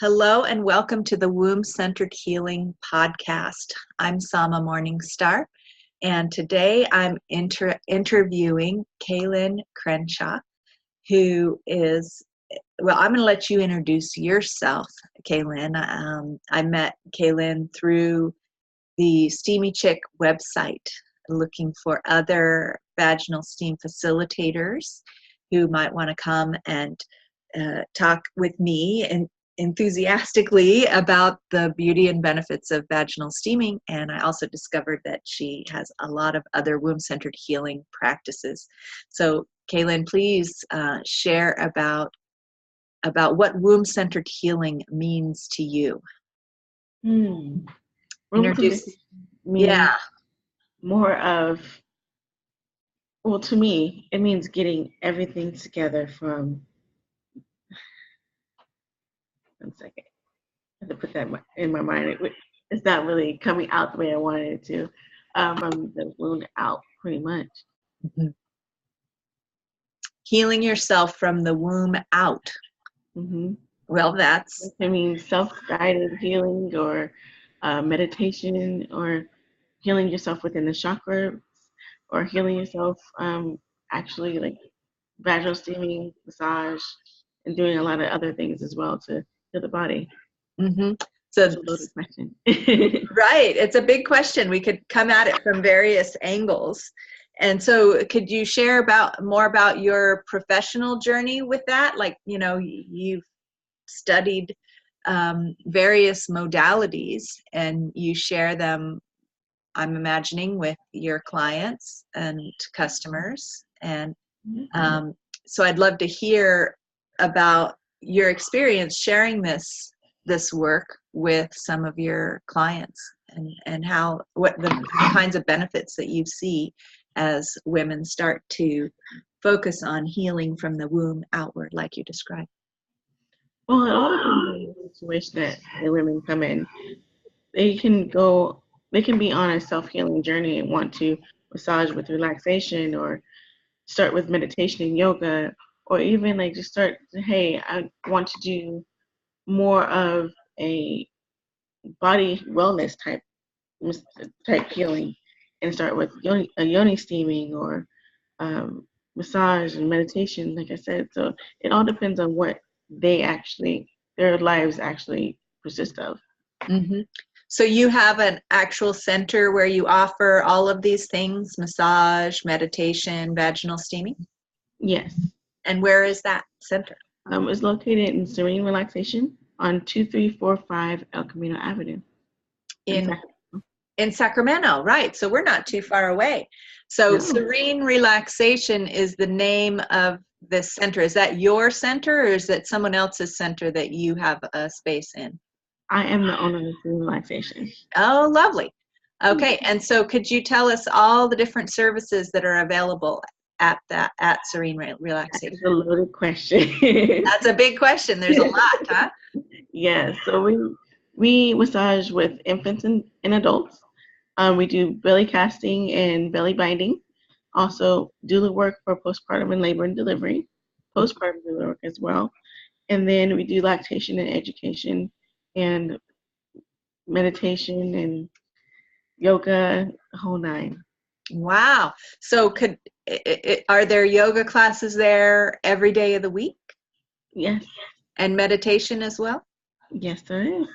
Hello and welcome to the Womb-Centered Healing Podcast. I'm Sama Morningstar, and today I'm interviewing Kaylin Crenshaw, who is, I'm going to let you introduce yourself, Kaylin. I met Kaylin through the Steamy Chick website, looking for other vaginal steam facilitators who might want to come and talk with me and enthusiastically about the beauty and benefits of vaginal steaming. And I also discovered that she has a lot of other womb-centered healing practices. So Kaylin, please share about what womb-centered healing means to you. Introduce. Yeah. More of, well, to me, it means getting everything together from, one second, I have to put that in my mind. It's not really coming out the way I wanted it to, from the wound out, pretty much. Mm-hmm. Healing yourself from the womb out. Mm-hmm. Well, that's... I mean, self-guided healing or meditation, or healing yourself within the chakras, or healing yourself actually like vaginal steaming, massage, and doing a lot of other things as well to heal the body. Mm-hmm. So that's a loaded question. Right. It's a big question. We could come at it from various angles. And so could you share more about your professional journey with that? Like, you've studied various modalities and you share them, I'm imagining, with your clients and customers. And so I'd love to hear about your experience sharing this work with some of your clients and what the kinds of benefits that you see as women start to focus on healing from the womb outward, like you described. Well, it all depends on the situation that the women come in. They can be on a self-healing journey and want to massage with relaxation, or start with meditation and yoga, or even like just start, hey, I want to do more of a body wellness type healing, and start with yoni steaming, or massage and meditation, like I said. So it all depends on what their lives actually consist of. Mm-hmm. So you have an actual center where you offer all of these things: massage, meditation, vaginal steaming? Yes. And where is that center? It's located in Serene Relaxation on 2345 El Camino Avenue. In Sacramento, right. So we're not too far away. So no. Serene Relaxation is the name of this center. Is that your center, or is that someone else's center that you have a space in? I am the owner of Serene Relaxation. Oh, lovely. Okay, and so could you tell us all the different services that are available at Serene Relaxation? That's a loaded question. That's a big question. There's a lot, huh? Yeah, so we massage with infants and adults. We do belly casting and belly binding. Also, doula work for postpartum and labor and delivery. Postpartum doula work as well. And then we do lactation and education, and meditation and yoga, the whole nine. Wow. So are there yoga classes there every day of the week? Yes. And meditation as well? Yes, there is.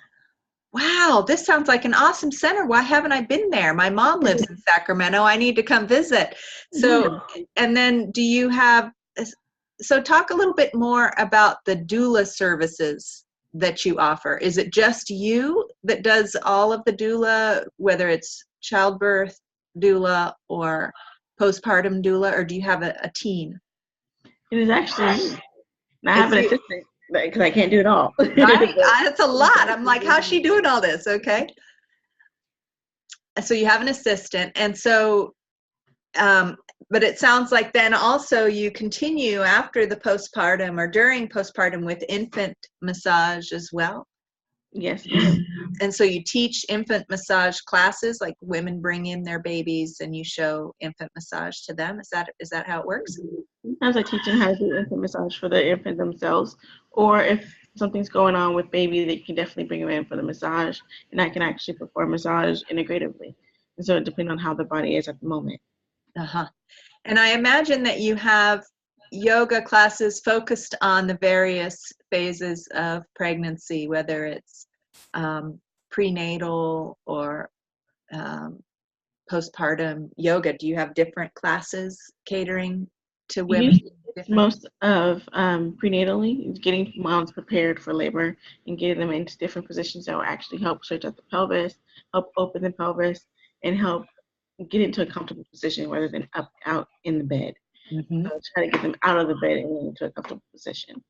Wow, this sounds like an awesome center. Why haven't I been there? My mom lives in Sacramento. I need to come visit. So, and then so talk a little bit more about the doula services that you offer. Is it just you that does all of the doula, whether it's childbirth doula or postpartum doula, or do you have a team? It is actually, I have an assistant because I can't do it all. Right? That's a lot. I'm like, how's she doing all this? Okay. So you have an assistant, and so, but it sounds like then also you continue after the postpartum or during postpartum with infant massage as well. Yes. And so you teach infant massage classes, like women bring in their babies and you show infant massage to them. Is that how it works? Sometimes I teach them how to do infant massage for the infant themselves, or if something's going on with baby, they can definitely bring them in for the massage, and I can actually perform massage integratively. And so it depends on how the body is at the moment. Uh-huh. And I imagine that you have yoga classes focused on the various phases of pregnancy, whether it's prenatal or postpartum yoga. Do you have different classes catering to women? Usually it's most of prenatally, getting moms prepared for labor and getting them into different positions that will actually help stretch out the pelvis, help open the pelvis, and help get into a comfortable position rather than up out in the bed. Mm-hmm. So try to get them out of the bed and into a comfortable position.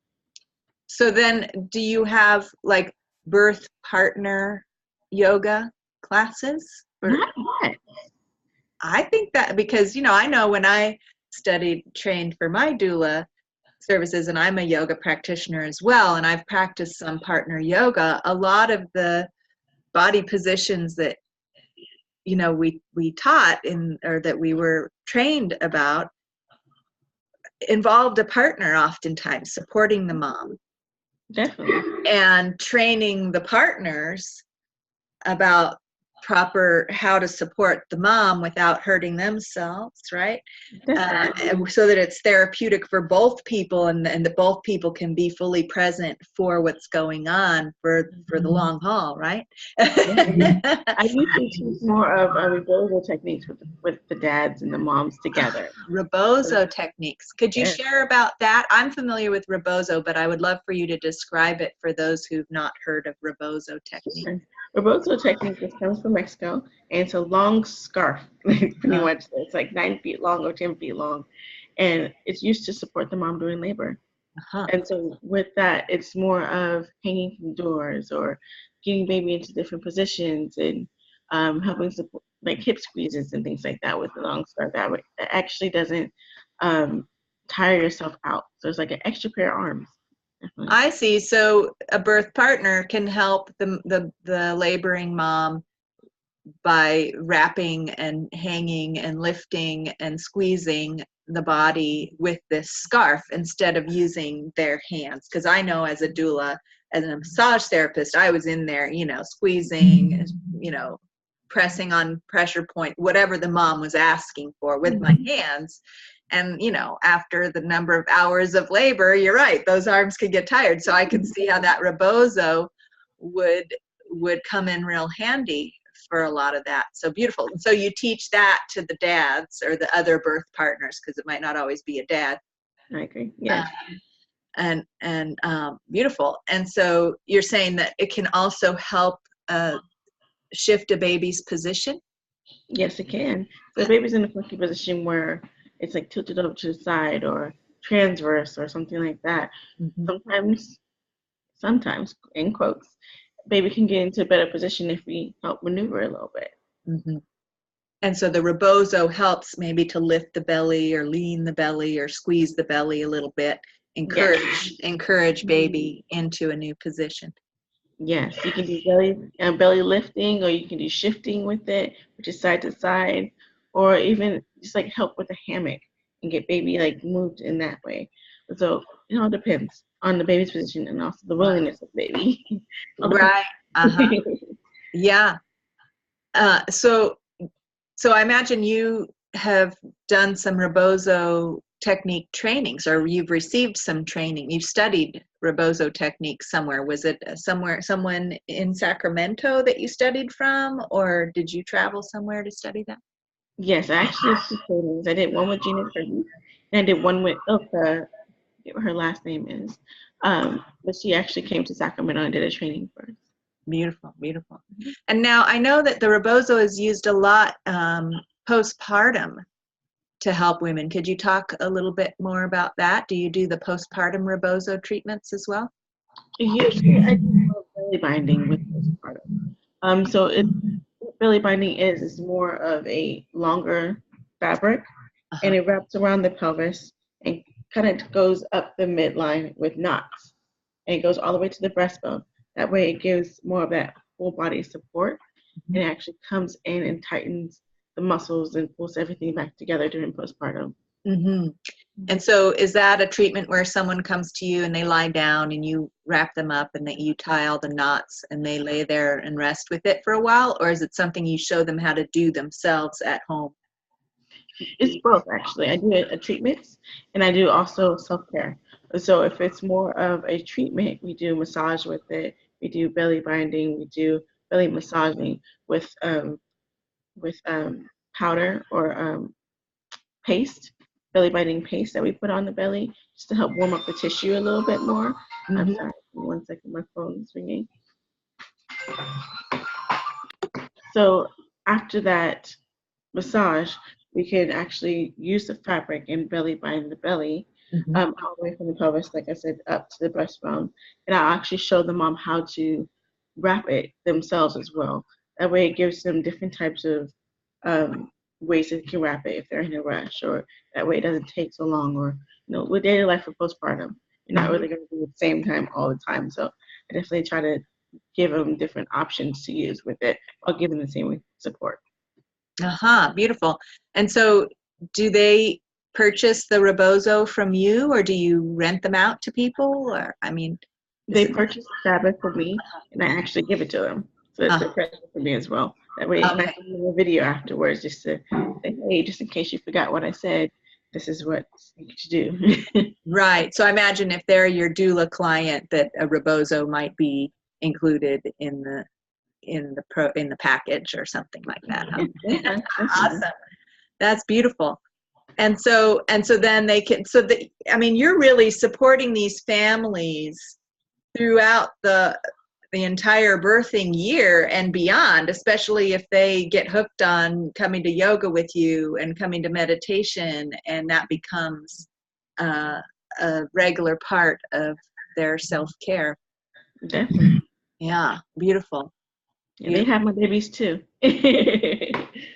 So then, do you have like birth partner yoga classes? Not yet. I think that because, I know when I trained for my doula services, and I'm a yoga practitioner as well, and I've practiced some partner yoga, a lot of the body positions that, we taught or that we were trained about involved a partner oftentimes supporting the mom. Definitely. And training the partners about how to support the mom without hurting themselves, right? So that it's therapeutic for both people, and that both people can be fully present for what's going on for the long haul, right? I usually teach more of rebozo techniques with the dads and the moms together. Rebozo techniques. Could you share about that? I'm familiar with rebozo, but I would love for you to describe it for those who've not heard of rebozo technique. Sure. Rebozo technique comes from Mexico, and it's a long scarf, pretty much. It's like 9 feet long or 10 feet long, and it's used to support the mom during labor. And so with that, it's more of hanging from doors or getting baby into different positions and helping support, like hip squeezes and things like that with the long scarf. That way, it actually doesn't tire yourself out. So it's like an extra pair of arms. I see. So a birth partner can help the laboring mom by wrapping and hanging and lifting and squeezing the body with this scarf instead of using their hands. Because I know as a doula, as a massage therapist, I was in there, squeezing, pressing on pressure point, whatever the mom was asking for with my hands. And, after the number of hours of labor, you're right, those arms could get tired. So I can see how that rebozo would come in real handy for a lot of that. So beautiful. And so you teach that to the dads or the other birth partners, because it might not always be a dad. I agree. Yeah. And beautiful. And so you're saying that it can also help shift a baby's position? Yes, it can. So the baby's in a funky position where it's like tilted over to the side or transverse or something like that. Sometimes, in quotes, baby can get into a better position if we help maneuver a little bit. Mm-hmm. And so the rebozo helps maybe to lift the belly or lean the belly or squeeze the belly a little bit, encourage baby into a new position. Yes, you can do belly lifting, or you can do shifting with it, which is side to side, or even just like help with a hammock and get baby like moved in that way. So it all depends on the baby's position and also the willingness of baby. Right. Yeah. So I imagine you have done some rebozo technique trainings, or you've received some training. You've studied rebozo technique somewhere. Was it someone in Sacramento that you studied from, or did you travel somewhere to study that? Yes, I actually did 2 trainings. I did one with Gina Curtin, and I did one with Ilka. What her last name is, but she actually came to Sacramento and did a training for us. Beautiful, beautiful. And now I know that the rebozo is used a lot postpartum to help women. Could you talk a little bit more about that? Do you do the postpartum rebozo treatments as well? Usually I do belly binding with postpartum. So what belly binding is more of a longer fabric, and it wraps around the pelvis and kind of goes up the midline with knots, and it goes all the way to the breastbone. That way it gives more of that full body support, and it actually comes in and tightens the muscles and pulls everything back together during postpartum. Mm-hmm. And so is that a treatment where someone comes to you and they lie down and you wrap them up and that you tie all the knots and they lay there and rest with it for a while? Or is it something you show them how to do themselves at home? It's both, actually. I do a treatments and I do also self-care. So if it's more of a treatment, we do massage with it. We do belly binding. We do belly massaging with powder or paste, belly binding paste that we put on the belly just to help warm up the tissue a little bit more. I'm Mm-hmm. sorry, 1 second, my phone is ringing. So after that massage, we can actually use the fabric and belly bind the belly Mm-hmm. all the way from the pelvis, like I said, up to the breastbone. And I'll actually show the mom how to wrap it themselves as well. That way it gives them different types of um, ways they can wrap it if they're in a rush, or that way it doesn't take so long, or, with daily life for postpartum, you're not really going to do it at the same time all the time. So I definitely try to give them different options to use with it while giving the same support. Uh-huh, beautiful. And so do they purchase the rebozo from you or do you rent them out to people? Or, I mean, They purchase the fabric for me, and I actually give it to them. So it's a present for me as well. That way, and I okay. can do a video afterwards just to say, hey, just in case you forgot what I said, this is what you should do. Right. So I imagine if they're your doula client that a rebozo might be included in the package or something like that. Huh? Yeah, Awesome. That's beautiful. And so then they can, I mean, you're really supporting these families throughout the entire birthing year and beyond, especially if they get hooked on coming to yoga with you and coming to meditation, and that becomes a regular part of their self-care. definitely. Yeah, beautiful. Yeah, they have my babies too.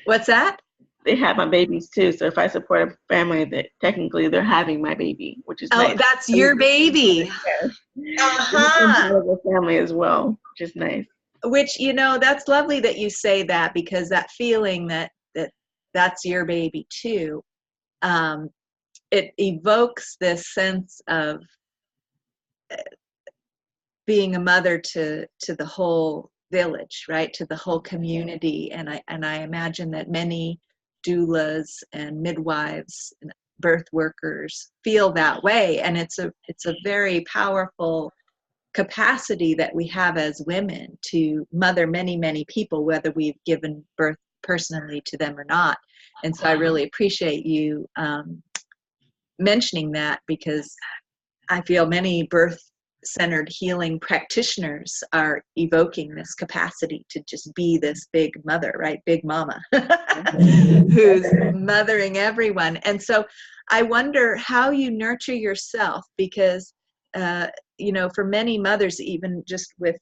What's that? They have my babies too. So if I support a family, that technically they're having my baby, which is Oh, nice. that's your baby. I'm Uh-huh. part of the family as well, which is nice. Which, that's lovely that you say that, because that feeling that's your baby too, it evokes this sense of being a mother to the whole village, right, to the whole community. And I imagine that many doulas and midwives and birth workers feel that way, and it's a very powerful capacity that we have as women to mother many, many people, whether we've given birth personally to them or not. And so I really appreciate you mentioning that, because I feel many birth-centered healing practitioners are evoking this capacity to just be this big mother, right? Big mama, who's mothering everyone. And so I wonder how you nurture yourself, because for many mothers, even just with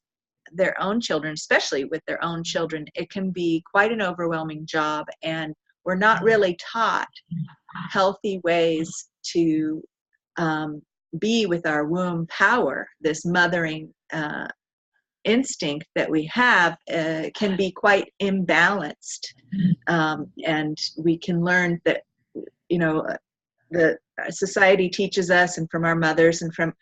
their own children, especially with their own children, it can be quite an overwhelming job, and we're not really taught healthy ways to be with our womb power. This mothering instinct that we have can be quite imbalanced, and we can learn that the society teaches us, and from our mothers, and from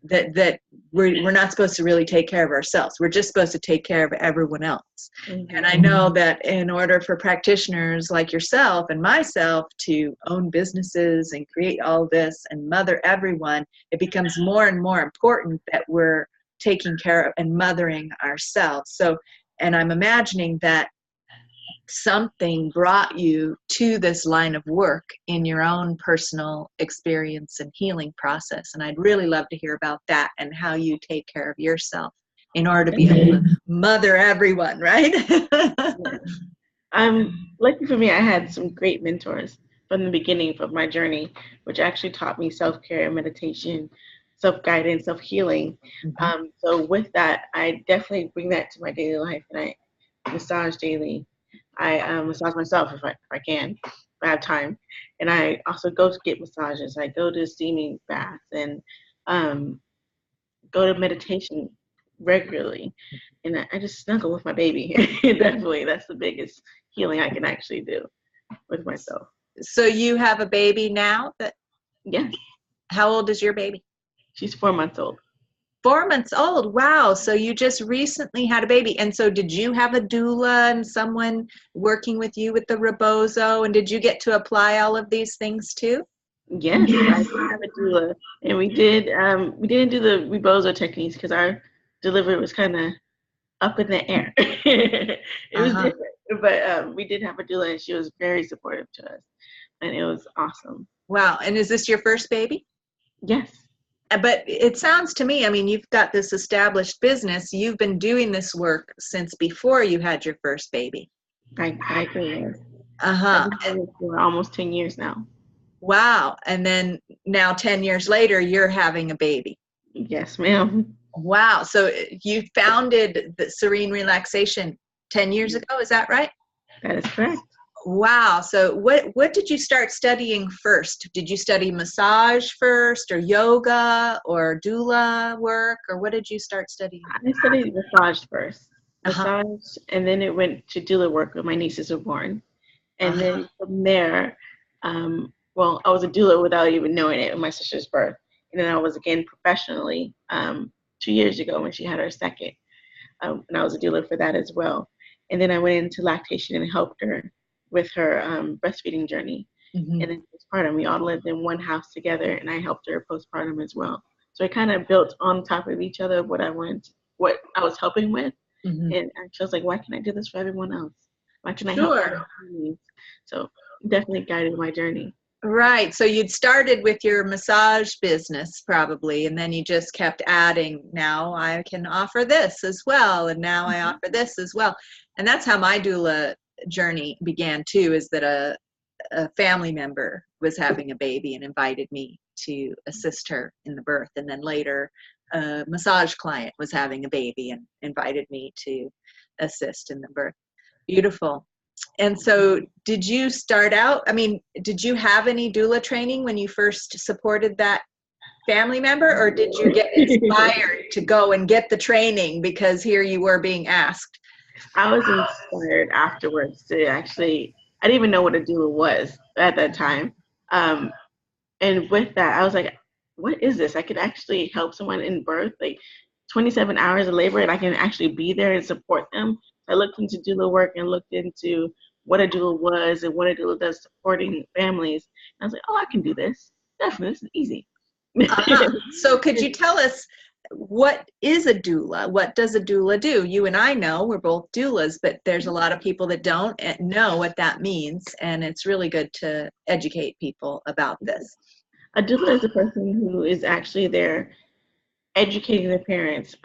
that we're not supposed to really take care of ourselves. We're just supposed to take care of everyone else. Mm-hmm. And I know that in order for practitioners like yourself and myself to own businesses and create all this and mother everyone, it becomes more and more important that we're taking care of and mothering ourselves. So, and I'm imagining that something brought you to this line of work in your own personal experience and healing process. And I'd really love to hear about that and how you take care of yourself in order to be able to mother everyone, right? Lucky for me, I had some great mentors from the beginning of my journey, which actually taught me self-care, meditation, self-guidance, self-healing. Mm-hmm. So with that, I definitely bring that to my daily life, and I massage daily. I massage myself if I can, if I have time. And I also go to get massages. I go to steaming baths and go to meditation regularly. And I just snuggle with my baby. Definitely, that's the biggest healing I can actually do with myself. So you have a baby now? Yes. How old is your baby? She's 4 months old. 4 months old. Wow. So you just recently had a baby. And so did you have a doula and someone working with you with the rebozo? And did you get to apply all of these things too? Yes, I did have a doula, and we didn't do the rebozo techniques because our delivery was kind of up in the air. It was different, but we did have a doula, and she was very supportive to us, and it was awesome. Wow. And is this your first baby? Yes. But it sounds to me, I mean, you've got this established business. You've been doing this work since before you had your first baby. I agree. Uh-huh. I've been doing it for almost 10 years now. Wow. And then now 10 years later, you're having a baby. Yes, ma'am. Wow. So you founded the Serene Relaxation 10 years ago, is that right? That is correct. Wow. So what did you start studying first? Did you study massage first, or yoga, or doula work, or what did you start studying? I studied massage first. Massage, and then it went to doula work when my nieces were born. And then from there, well, I was a doula without even knowing it with my sister's birth. And then I was again professionally 2 years ago when she had her second. And I was a doula for that as well. And then I went into lactation and helped her with her breastfeeding journey. And then postpartum, we all lived in one house together, and I helped her postpartum as well. So it kind of built on top of each other what I was helping with. And she was like, why can't I do this for everyone else? Why can I help other families? So definitely guided my journey. Right. So you'd started with your massage business probably, and then you just kept adding, now I can offer this as well, and now I offer this as well. And that's how my doula journey began too, is that a family member was having a baby and invited me to assist her in the birth. And then later, a massage client was having a baby and invited me to assist in the birth. Beautiful. And so did you start out, I mean, did you have any doula training when you first supported that family member, or did you get inspired to go and get the training because here you were being asked? I was inspired afterwards to actually, I didn't even know what a doula was at that time. And with that, I was like, what is this? I could actually help someone in birth, like 27 hours of labor, and I can actually be there and support them. I looked into doula work and looked into what a doula was and what a doula does supporting families. And I was like, oh, I can do this. Definitely, this is easy. So could you tell us, what is a doula? What does a doula do? You and I know we're both doulas, but there's a lot of people that don't know what that means, and it's really good to educate people about this. A doula is a person who is actually there educating the parents,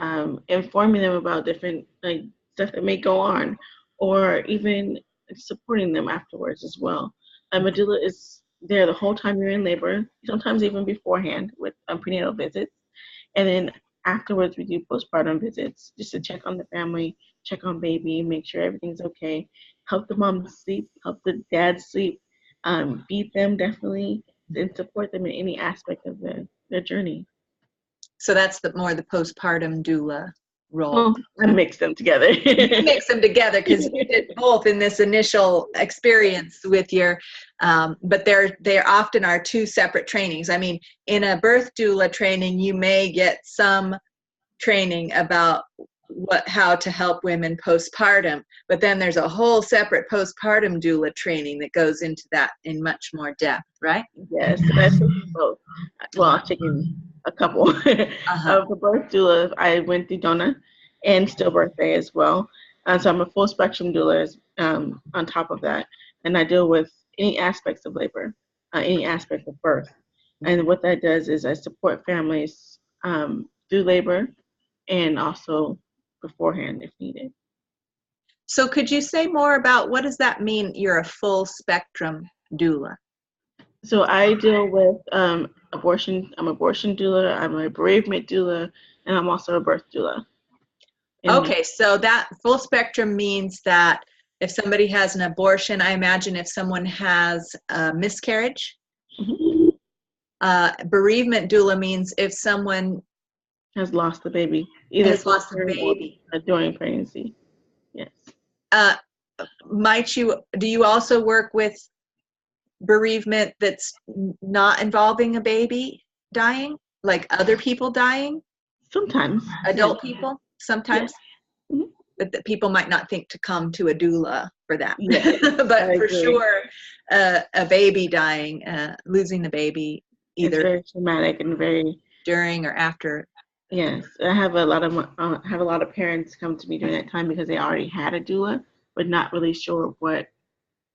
informing them about different stuff that may go on, or even supporting them afterwards as well. A doula is there the whole time you're in labor, sometimes even beforehand with prenatal visits. And then afterwards, we do postpartum visits just to check on the family, check on baby, make sure everything's okay, help the mom sleep, help the dad sleep, feed them definitely, and support them in any aspect of their journey. So that's more the postpartum doula role. Well, I mix them together. You mix them together because you did both in this initial experience with your, but there often are two separate trainings. I mean, in a birth doula training, you may get some training about how to help women postpartum, but then there's a whole separate postpartum doula training that goes into that in much more depth, right? Yes, I've taken both. Well, I've taken a couple. For birth doula, I went through DONA and stillbirth day as well. So I'm a full spectrum doula on top of that. And I deal with any aspects of labor, any aspect of birth. And what that does is I support families through labor and also beforehand if needed. So could you say more about what does that mean, you're a full spectrum doula? So I deal with abortion. I'm an abortion doula, I'm a bereavement doula, and I'm also a birth doula. Okay, so that full spectrum means that if somebody has an abortion, I imagine if someone has a miscarriage, bereavement doula means if someone has lost the baby, either has lost the baby during pregnancy. Yes. Do you also work with bereavement that's not involving a baby dying, like other people dying, Sometimes. adult people sometimes? Yeah. Mhm. But that people might not think to come to a doula for that. Yeah, But I for agree. sure, a baby dying, losing the baby It's either very traumatic and very, during or after. yes. I have a lot of parents come to me during that time because they already had a doula, but not really sure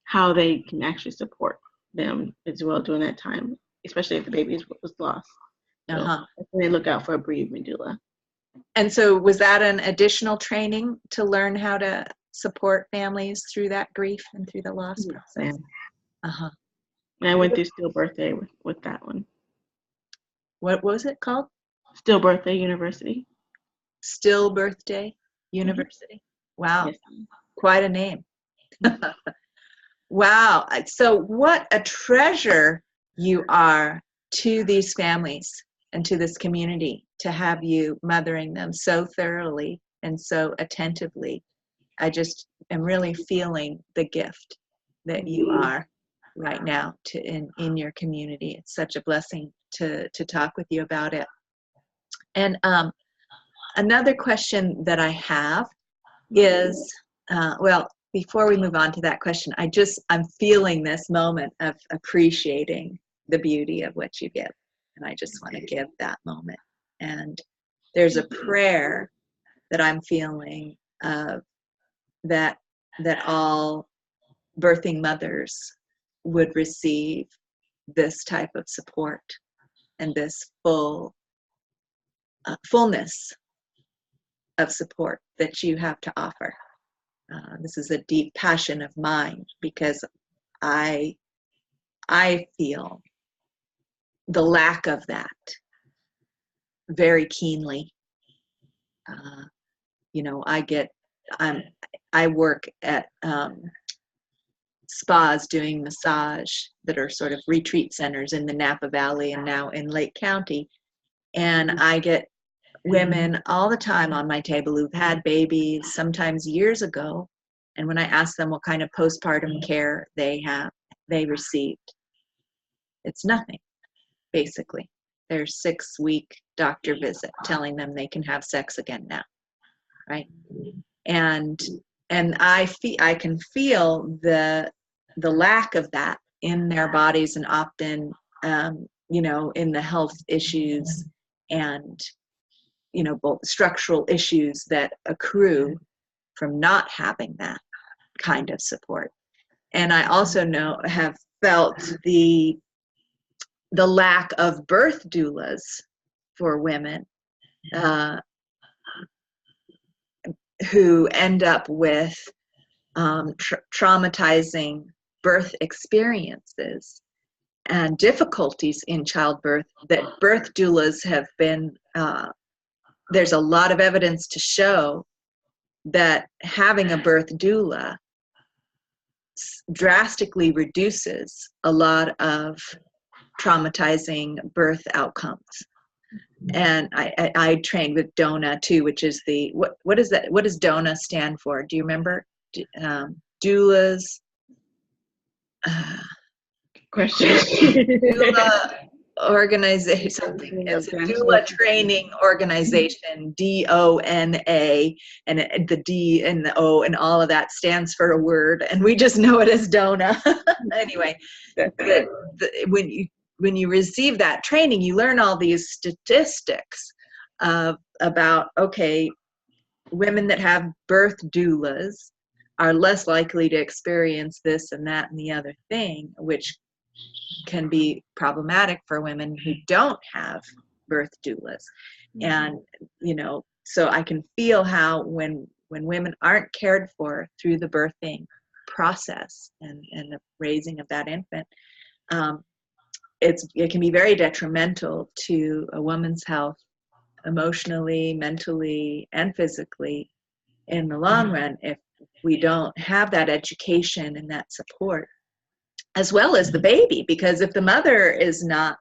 how they can actually support them as well during that time, especially if the baby was lost. So Uh-huh. they look out for a bereavement doula. And so was that an additional training to learn how to support families through that grief and through the loss Yes, process? ma'am. Uh-huh. And I went through Still Birthday with that one. What was it called? Still Birthday University. Still Birthday University. Wow. Yes. Quite a name. Wow. So what a treasure you are to these families and to this community to have you mothering them so thoroughly and so attentively. I just am really feeling the gift that you are right now in your community. It's such a blessing to talk with you about it. And another question that I have is, well, before we move on to that question, I'm feeling this moment of appreciating the beauty of what you give. And I just want to give that moment. And there's a prayer that I'm feeling that all birthing mothers would receive this type of support and this fullness of support that you have to offer. This is a deep passion of mine because I feel the lack of that very keenly. You know, I work at spas doing massage that are sort of retreat centers in the Napa Valley and now in Lake County, and I get women all the time on my table who've had babies, sometimes years ago, and when I ask them what kind of postpartum care they received, it's nothing, basically. Their 6-week doctor visit telling them they can have sex again now, right? And I can feel the lack of that in their bodies, and often you know, in the health issues and, you know, both structural issues that accrue from not having that kind of support. And I also have felt the lack of birth doulas for women who end up with traumatizing birth experiences and difficulties in childbirth, that birth doulas have been, there's a lot of evidence to show that having a birth doula drastically reduces a lot of traumatizing birth outcomes. And I trained with DONA too, which is what is that? What does DONA stand for? Do you remember? Doulas. Question. Doula organization, something. It's a doula training organization, DONA, and the D and the O and all of that stands for a word, and we just know it as DONA. Anyway, when you receive that training, you learn all these statistics about, okay, women that have birth doulas are less likely to experience this and that and the other thing, which can be problematic for women who don't have birth doulas. And, you know, so I can feel how when women aren't cared for through the birthing process and the raising of that infant, it can be very detrimental to a woman's health, emotionally, mentally, and physically in the long run if we don't have that education and that support, as well as the baby. Because if the mother is not,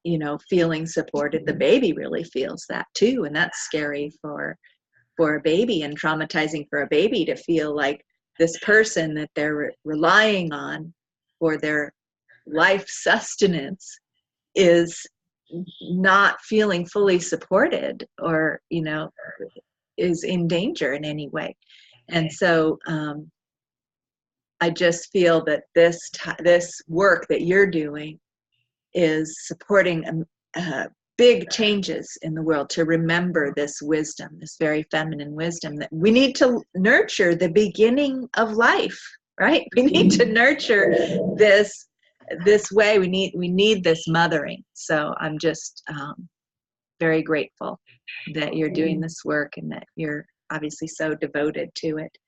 you know, feeling supported, the baby really feels that too, and that's scary for a baby, and traumatizing for a baby to feel like this person that they're relying on for their life sustenance is not feeling fully supported, or is in danger in any way. And so I just feel that this work that you're doing is supporting big changes in the world, to remember this wisdom, this very feminine wisdom, that we need to nurture the beginning of life, right? We need to nurture this way. We need this mothering. So I'm just very grateful that you're doing this work, and that you're obviously so devoted to it.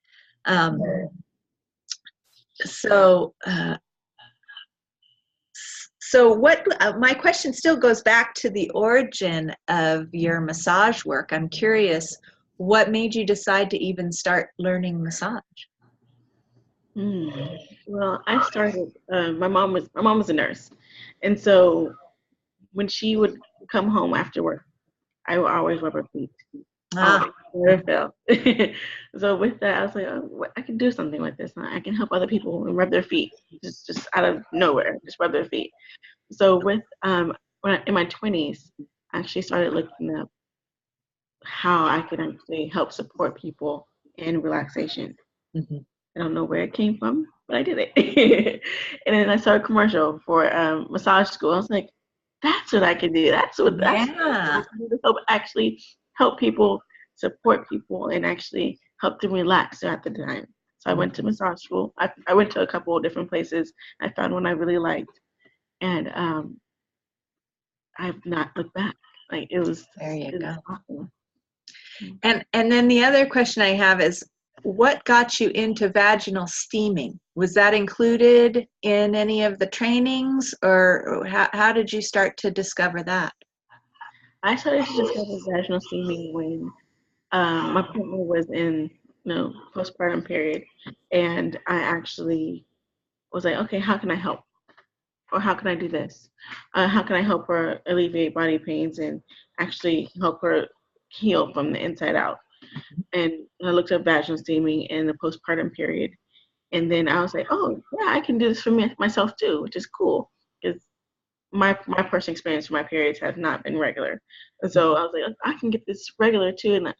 So what my question still goes back to the origin of your massage work. I'm curious, what made you decide to even start learning massage? Well, I started. My mom was a nurse, and so when she would come home after work, I would always rub her feet. Always, never fail. So with that, I was like, oh, I can do something like this. I can help other people and rub their feet, just out of nowhere, just rub their feet. So with when in my 20s, I actually started looking up how I could actually help support people in relaxation. Mm-hmm. I don't know where it came from, but I did it. And then I saw a commercial for massage school. I was like, that's what I can do. That's what I can do to help people, support people, and actually help them relax throughout the time. So I went to massage school. I went to a couple of different places. I found one I really liked, and I've not looked back. Like it was awesome. And then the other question I have is, what got you into vaginal steaming? Was that included in any of the trainings, or how did you start to discover that? I started to discover vaginal steaming when my partner was in postpartum period, and I actually was like, okay, how can I help? Or how can I do this? How can I help her alleviate body pains and actually help her heal from the inside out? And I looked up vaginal steaming in the postpartum period. And then I was like, oh, yeah, I can do this for myself too, which is cool. Because my personal experience for my periods has not been regular. And so I was like, I can get this regular too, and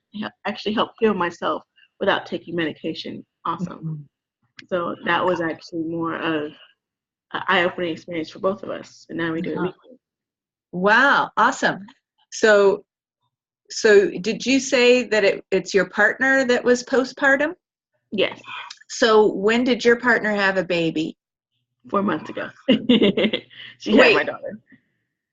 actually help heal myself without taking medication. Awesome. So that was actually more of an eye-opening experience for both of us. And now we do it weekly. Wow, awesome. So did you say that it's your partner that was postpartum? Yes. So when did your partner have a baby? 4 months ago. She had my daughter.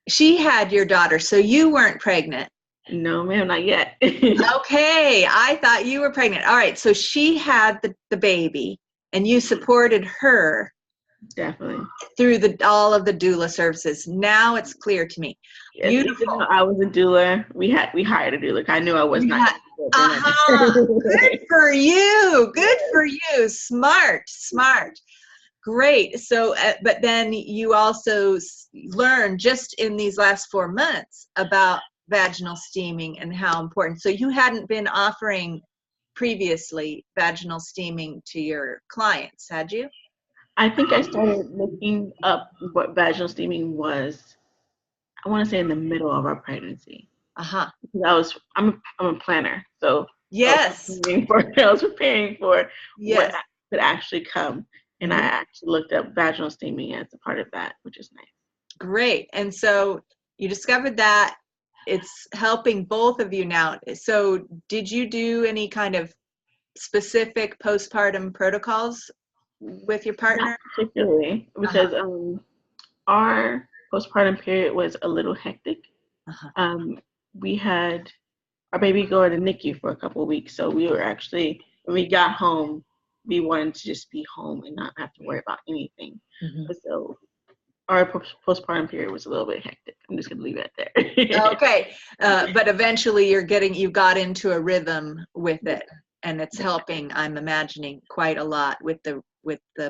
She had your daughter, so you weren't pregnant? No, ma'am, not yet. Okay, I thought you were pregnant. All right, so she had the baby, and you supported her. Definitely. Through all of the doula services. Now it's clear to me. Yes, even though I was a doula, we hired a doula. I knew I was not. Good for you. Good for you. Smart. Great. So, but then you also learned just in these last 4 months about vaginal steaming and how important. So you hadn't been offering previously vaginal steaming to your clients, had you? I think I started looking up what vaginal steaming was, I want to say in the middle of our pregnancy. Because I'm a planner, so yes, I was preparing for what could actually come, and I actually looked up vaginal steaming as a part of that, which is nice. Great. And so you discovered that it's helping both of you now. So did you do any kind of specific postpartum protocols with your partner? Not particularly, because our postpartum period was a little hectic. We had our baby go to NICU for a couple of weeks, so we were actually, when we got home, we wanted to just be home and not have to worry about anything. So our postpartum period was a little bit hectic. I'm just gonna leave it there. Okay, but eventually you got into a rhythm with it, and it's helping, I'm imagining, quite a lot with the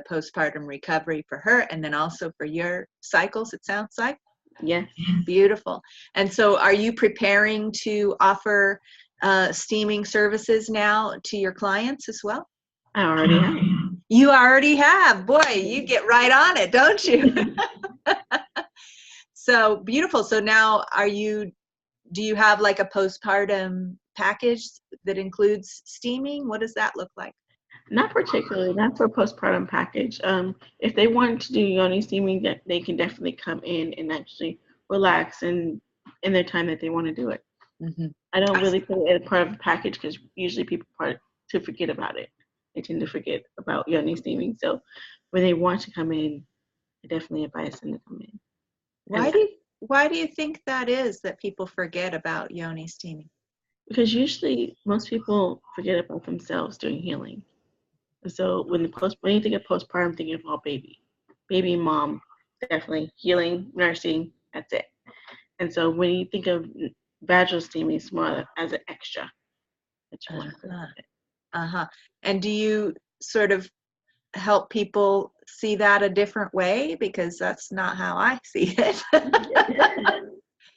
postpartum recovery for her, and then also for your cycles, it sounds like. Yes. Beautiful. And so are you preparing to offer steaming services now to your clients as well? I already have. You already have. Boy, you get right on it, don't you? So beautiful. So now do you have like a postpartum package that includes steaming? What does that look like? Not particularly, not for postpartum package. If they want to do yoni steaming, they can definitely come in and actually relax and in their time that they want to do it. Mm-hmm. I don't really put it as part of the package because usually people to forget about it. They tend to forget about yoni steaming. So when they want to come in, I definitely advise them to come in. Why do you think that is that people forget about yoni steaming? Because usually most people forget about themselves during healing. And so when you think of postpartum, think of all baby, mom, definitely healing, nursing, that's it. And so when you think of vaginal steaming, it's more as an extra that you want to put with it. Uh-huh. And do you sort of help people see that a different way? Because that's not how I see it.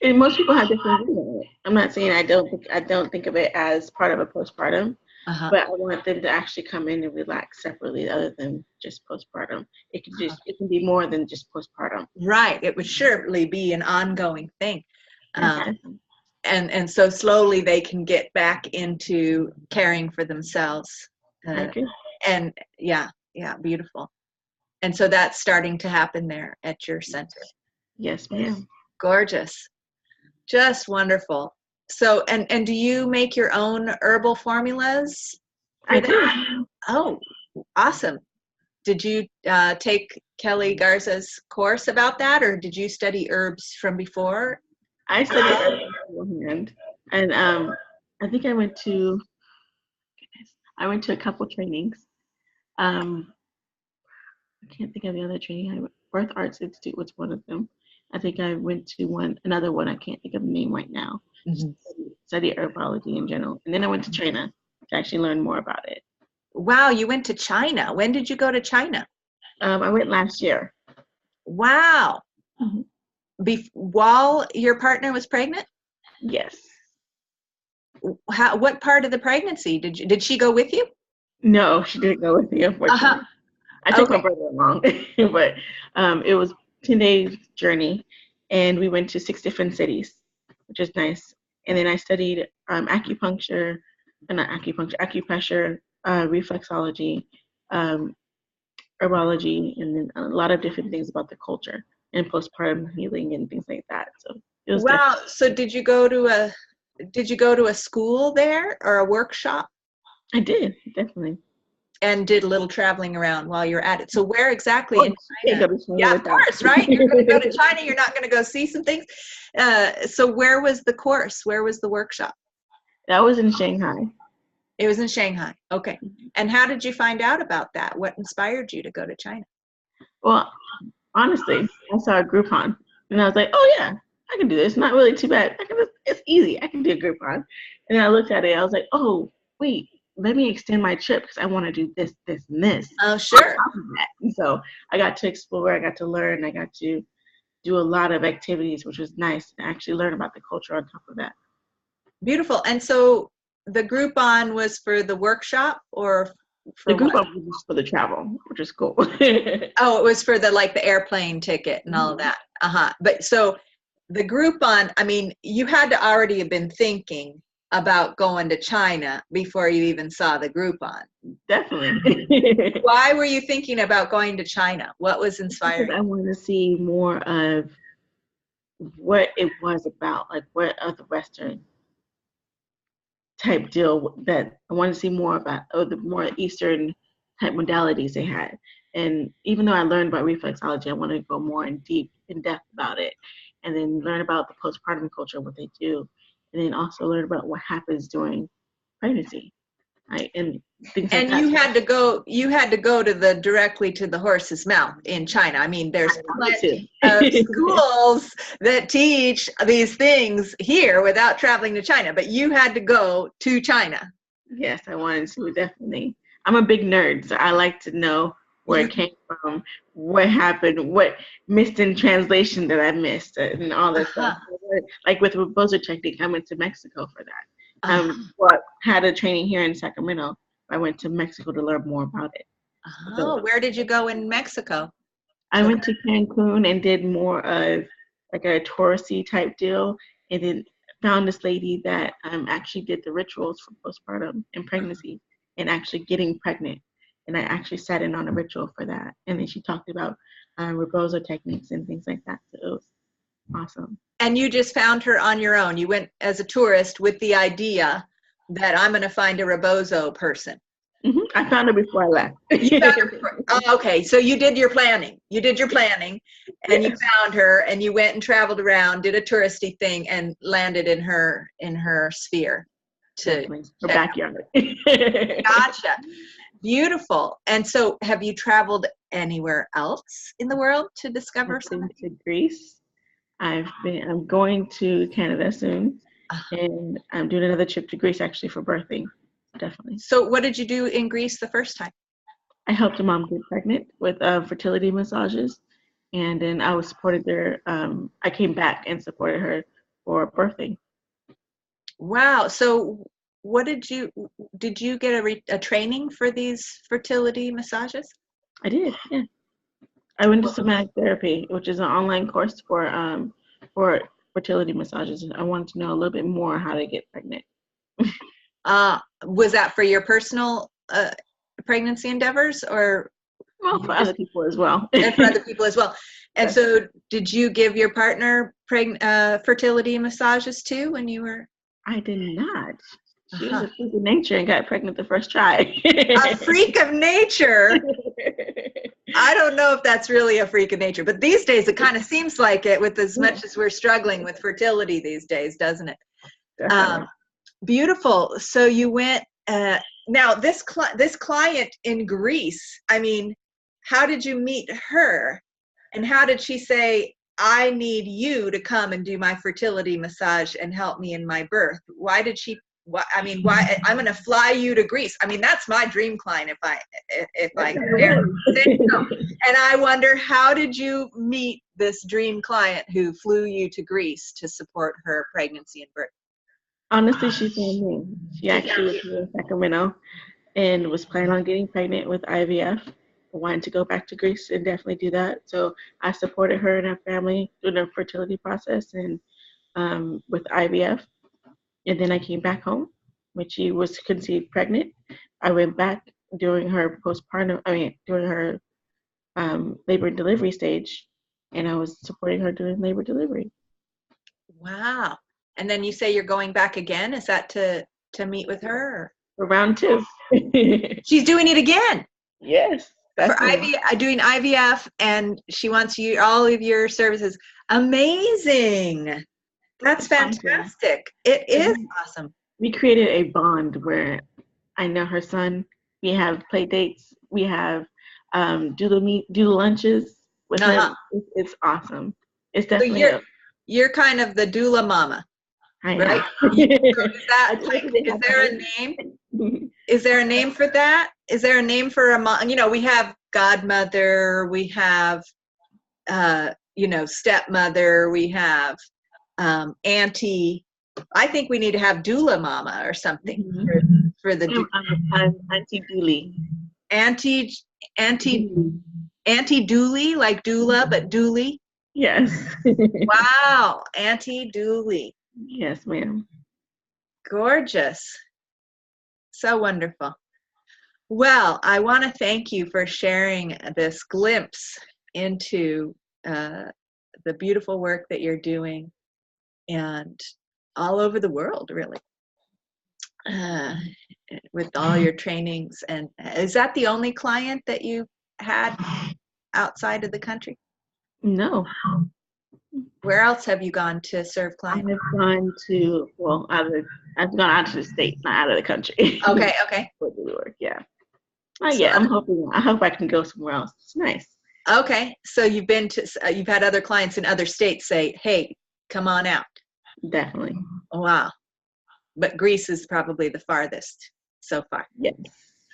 And most people have different views on it. I'm not saying I don't think of it as part of a postpartum, but I want them to actually come in and relax separately, other than just postpartum. It can be more than just postpartum. Right. It would surely be an ongoing thing. Exactly. And so slowly they can get back into caring for themselves. I agree. And yeah, beautiful. And so that's starting to happen there at your center. Yes, ma'am. Gorgeous. Just wonderful. So, and do you make your own herbal formulas? I do. Oh, awesome. Did you take Kelly Garza's course about that, or did you study herbs from before? I studied herbs beforehand, and I think I went to a couple trainings. I can't think of the other training. Birth Arts Institute was one of them. I think I went to another one. I can't think of the name right now. Mm-hmm. Study herbology in general, and then I went to China to actually learn more about it. Wow, you went to China. When did you go to China? I went last year. Wow. Mm-hmm. While your partner was pregnant? Yes. What part of the pregnancy did she go with you? No, she didn't go with me, unfortunately. I took my brother along, but it was 10-day journey, and we went to 6 different cities, which is nice. And then I studied acupressure, reflexology, herbology, and then a lot of different things about the culture and postpartum healing and things like that. So it was wow. So did you go to a school there or a workshop? I did, definitely. And did a little traveling around while you're at it. So where exactly in China? Yeah, of course, right? You're going to go to China. You're not going to go see some things. So where was the course? Where was the workshop? That was in Shanghai. It was in Shanghai. Okay. And how did you find out about that? What inspired you to go to China? Well, honestly, I saw a Groupon, and I was like, oh yeah, I can do this. It's not really too bad. It's easy. I can do a Groupon. And I looked at it. I was like, oh, wait. Let me extend my trip because I want to do this, this, and this. Oh, sure. And so I got to explore, I got to learn, I got to do a lot of activities, which was nice, and actually learn about the culture on top of that. Beautiful. And so the Groupon was for the workshop or for the Groupon was for the travel, which is cool. Oh, it was for the airplane ticket and all of that. But so the Groupon, I mean, you had to already have been thinking about going to China before you even saw the Groupon. Definitely. Why were you thinking about going to China? What was inspiring? Because I wanted to see more of what it was about, like what other Western type deal that I wanted to see more about, the more Eastern type modalities they had. And even though I learned about reflexology, I wanted to go more in depth about it, and then learn about the postpartum culture, what they do, and then also learn about what happens during pregnancy, right? And things like that. And you had to go directly to the horse's mouth in China. I mean, there's plenty of schools that teach these things here without traveling to China, but you had to go to China. Yes, I wanted to, definitely. I'm a big nerd, so I like to know where it came from, what happened, what missed in translation that I missed, and all that stuff. Like with Rebozo technique, I went to Mexico for that. Had a training here in Sacramento. I went to Mexico to learn more about it. Oh, where did you go in Mexico? I went to Cancun and did more of like a touristy type deal, and then found this lady that actually did the rituals for postpartum and pregnancy and actually getting pregnant. And I actually sat in on a ritual for that. And then she talked about rebozo techniques and things like that. So it was awesome. And you just found her on your own. You went as a tourist with the idea that I'm going to find a rebozo person. I found her before I left. You found her okay, so you did your planning. You did your planning, and you found her, and you went and traveled around, did a touristy thing, and landed in her sphere. Her backyard. Gotcha. Beautiful. And so, have you traveled anywhere else in the world to discover something? To Greece. I'm going to Canada soon, and I'm doing another trip to Greece actually for birthing. Definitely. So what did you do in Greece the first time? I helped a mom get pregnant with fertility massages, and then I was supported there. I came back and supported her for birthing. Wow. So what did you get a training for these fertility massages? I did, yeah. I went to somatic therapy, which is an online course for fertility massages. I wanted to know a little bit more how to get pregnant. Was that for your personal pregnancy endeavors, or for other people as well? And for other people as well. And so, did you give your partner fertility massages too when you were? I did not. She was a freak of nature and got pregnant the first try. A freak of nature? I don't know if that's really a freak of nature, but these days it kind of seems like it, with as much as we're struggling with fertility these days, doesn't it? Beautiful. So you went. Now this client in Greece. I mean, how did you meet her, and how did she say, "I need you to come and do my fertility massage and help me in my birth"? Why did she? Why I'm going to fly you to Greece? I mean, that's my dream client if I dare say so. And I wonder, how did you meet this dream client who flew you to Greece to support her pregnancy and birth? Honestly, she found me. She actually was in Sacramento and was planning on getting pregnant with IVF. Wanted to go back to Greece and definitely do that. So I supported her and her family through the fertility process and with IVF. And then I came back home when she was conceived pregnant. I went back during her during her labor and delivery stage, and I was supporting her during labor delivery. Wow. And then you say you're going back again? Is that to meet with her? For round 2. She's doing it again? Yes. For doing IVF, and she wants all of your services. Amazing. That's fantastic. It is awesome. We created a bond where I know her son. We have play dates. We have do lunches with her. It's awesome. It's definitely. So you're kind of the doula mama, right? Is there a name? Is there a name for that? Is there a name for a mom? We have godmother. We have stepmother. We have auntie. I think we need to have doula mama or something for the auntie douli. Auntie douli, like doula, but douli. Yes. Wow, auntie douli. Yes, ma'am. Gorgeous. So wonderful. Well, I want to thank you for sharing this glimpse into the beautiful work that you're doing, and all over the world, really, with all your trainings. And is that the only client that you had outside of the country? No. Where else have you gone to serve clients? I've gone to I've gone out of the state, not out of the country. Okay. For the work, yeah. Yeah, I hope I can go somewhere else. It's nice. Okay, so you've had other clients in other states say, "Hey, come on out." Definitely. Wow. But Greece is probably the farthest so far. Yes.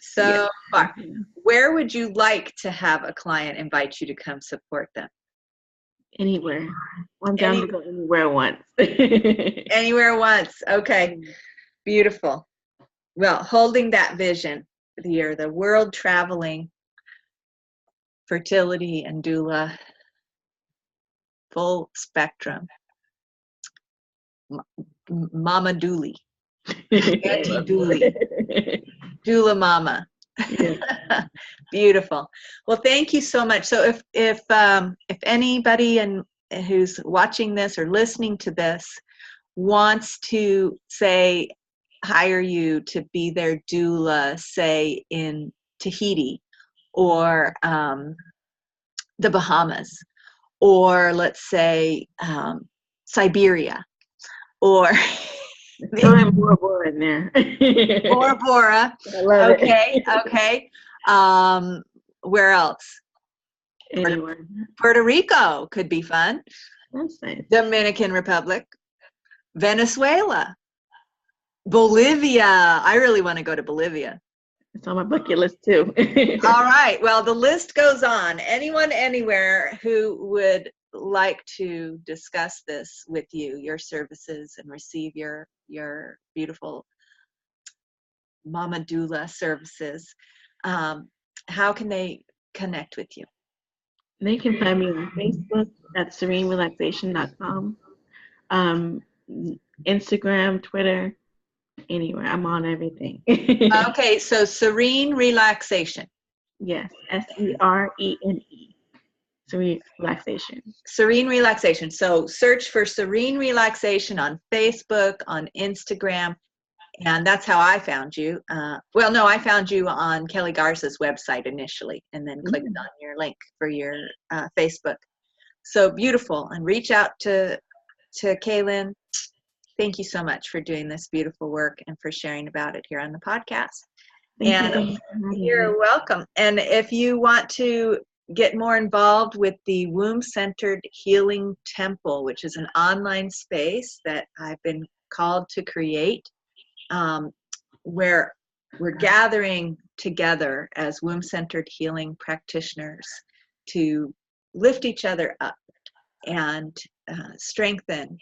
So far. Where would you like to have a client invite you to come support them? Anywhere. I'm down to go anywhere once. Anywhere once. Okay. Beautiful. Well, holding that vision, you're the world traveling fertility and doula, full spectrum. Mama Dooley, Auntie Dooley, doula mama. Yeah. Beautiful. Well, thank you so much. So if anybody who's watching this or listening to this wants to say hire you to be their doula, say in Tahiti or the Bahamas, or let's say Siberia, or Throw in Bora Bora in there. Bora Bora. I love Okay, it. okay. Where else? Anywhere. Puerto Rico could be fun. That's nice. Dominican Republic, Venezuela, Bolivia. I really want to go to Bolivia. It's on my bucket list too. All right. Well, the list goes on. Anyone, anywhere who would like to discuss this with you, your services, and receive your beautiful Mama Doula services, how can they connect with you? They can find me on Facebook at serenerelaxation.com, Instagram, Twitter, anywhere. I'm on everything. Okay, so Serene Relaxation. Yes, Serene. Serene Relaxation. Serene Relaxation. So search for Serene Relaxation on Facebook, on Instagram, and that's how I found you. Well, no, I found you on Kelly Garza's website initially, and then clicked on your link for your Facebook. So beautiful, and reach out to Kaylin. Thank you so much for doing this beautiful work and for sharing about it here on the podcast. And you're welcome. And if you want to get more involved with the Womb-Centered Healing Temple, which is an online space that I've been called to create, where we're gathering together as womb-centered healing practitioners to lift each other up and strengthen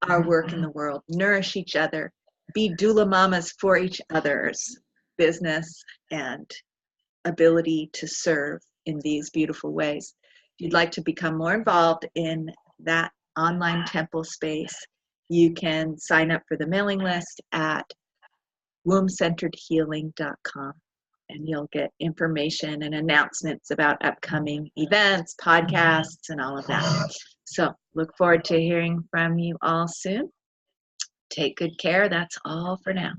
our work in the world, nourish each other, be doula mamas for each other's business and ability to serve in these beautiful ways. If you'd like to become more involved in that online temple space, you can sign up for the mailing list at wombcenteredhealing.com, and you'll get information and announcements about upcoming events, podcasts, and all of that. So look forward to hearing from you all soon. Take good care. That's all for now.